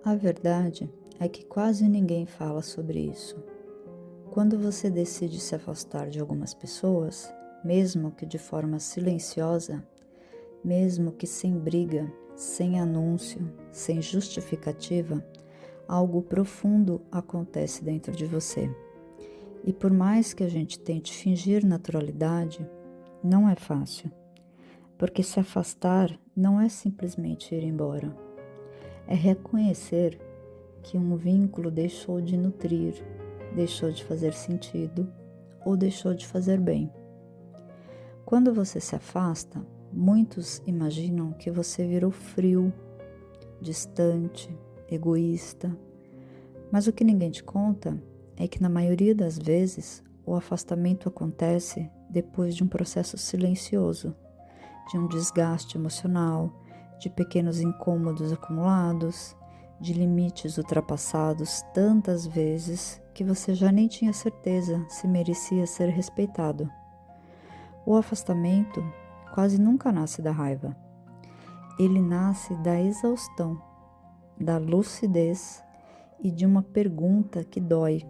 A verdade é que quase ninguém fala sobre isso. Quando você decide se afastar de algumas pessoas, mesmo que de forma silenciosa, mesmo que sem briga, sem anúncio, sem justificativa, algo profundo acontece dentro de você. E por mais que a gente tente fingir naturalidade, não é fácil. Porque se afastar não é simplesmente ir embora. É reconhecer que um vínculo deixou de nutrir, deixou de fazer sentido ou deixou de fazer bem. Quando você se afasta, muitos imaginam que você virou frio, distante, egoísta. Mas o que ninguém te conta é que na maioria das vezes o afastamento acontece depois de um processo silencioso, de um desgaste emocional, de pequenos incômodos acumulados, de limites ultrapassados tantas vezes que você já nem tinha certeza se merecia ser respeitado. O afastamento quase nunca nasce da raiva. Ele nasce da exaustão, da lucidez e de uma pergunta que dói.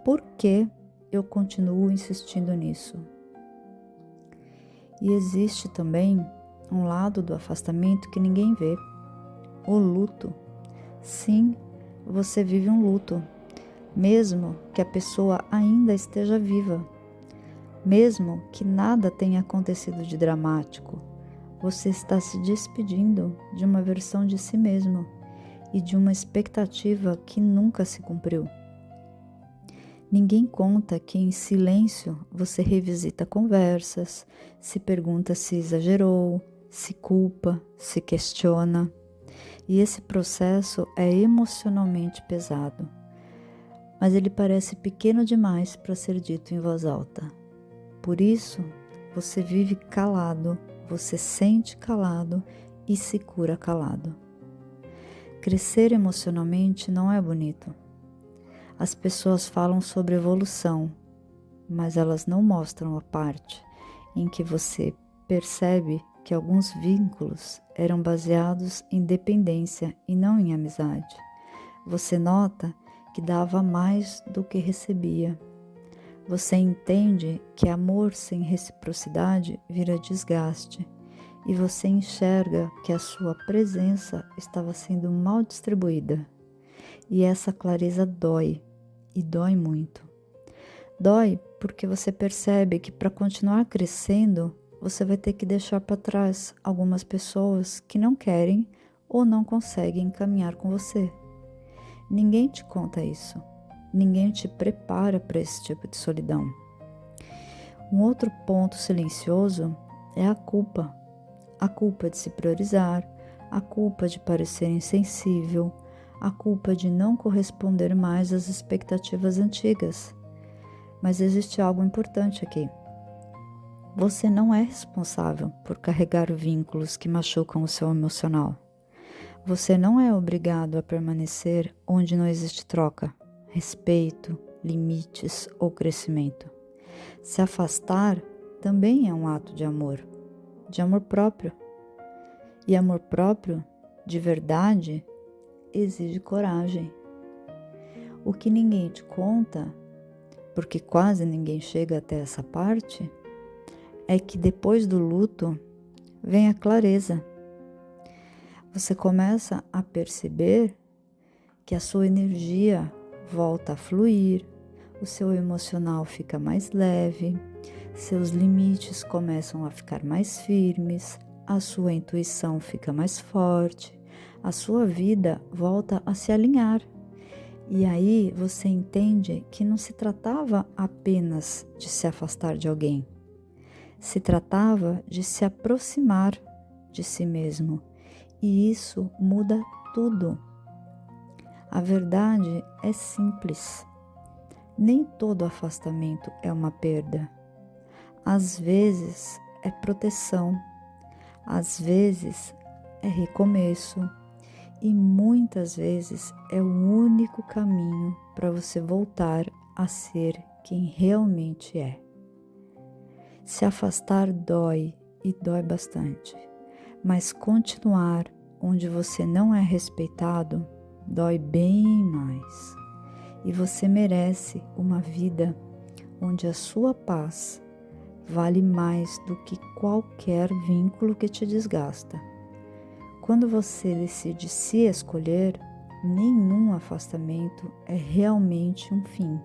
Por que eu continuo insistindo nisso? E existe também um lado do afastamento que ninguém vê, o luto. Sim, você vive um luto, mesmo que a pessoa ainda esteja viva, mesmo que nada tenha acontecido de dramático, você está se despedindo de uma versão de si mesmo e de uma expectativa que nunca se cumpriu. Ninguém conta que em silêncio você revisita conversas, se pergunta se exagerou, se culpa, se questiona. E esse processo é emocionalmente pesado, mas ele parece pequeno demais para ser dito em voz alta. Por isso, você vive calado, você sente calado e se cura calado. Crescer emocionalmente não é bonito. As pessoas falam sobre evolução, mas elas não mostram a parte em que você percebe que alguns vínculos eram baseados em dependência e não em amizade. Você nota que dava mais do que recebia. Você entende que amor sem reciprocidade vira desgaste e você enxerga que a sua presença estava sendo mal distribuída. E essa clareza dói, e dói muito. Dói porque você percebe que para continuar crescendo, você vai ter que deixar para trás algumas pessoas que não querem ou não conseguem caminhar com você. Ninguém te conta isso. Ninguém te prepara para esse tipo de solidão. Um outro ponto silencioso é a culpa. A culpa de se priorizar, a culpa de parecer insensível, a culpa de não corresponder mais às expectativas antigas. Mas existe algo importante aqui. Você não é responsável por carregar vínculos que machucam o seu emocional. Você não é obrigado a permanecer onde não existe troca, respeito, limites ou crescimento. Se afastar também é um ato de amor próprio. E amor próprio, de verdade, exige coragem. O que ninguém te conta, porque quase ninguém chega até essa parte, é que depois do luto vem a clareza. Você começa a perceber que a sua energia volta a fluir, o seu emocional fica mais leve, seus limites começam a ficar mais firmes, a sua intuição fica mais forte, a sua vida volta a se alinhar. E aí você entende que não se tratava apenas de se afastar de alguém, se tratava de se aproximar de si mesmo. E isso muda tudo. A verdade é simples. Nem todo afastamento é uma perda. Às vezes é proteção, às vezes é recomeço e muitas vezes é o único caminho para você voltar a ser quem realmente é. Se afastar dói e dói bastante, mas continuar, onde você não é respeitado dói bem mais. E você merece uma vida onde a sua paz vale mais do que qualquer vínculo que te desgasta. Quando você decide se escolher, nenhum afastamento é realmente um fim,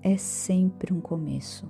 é sempre um começo.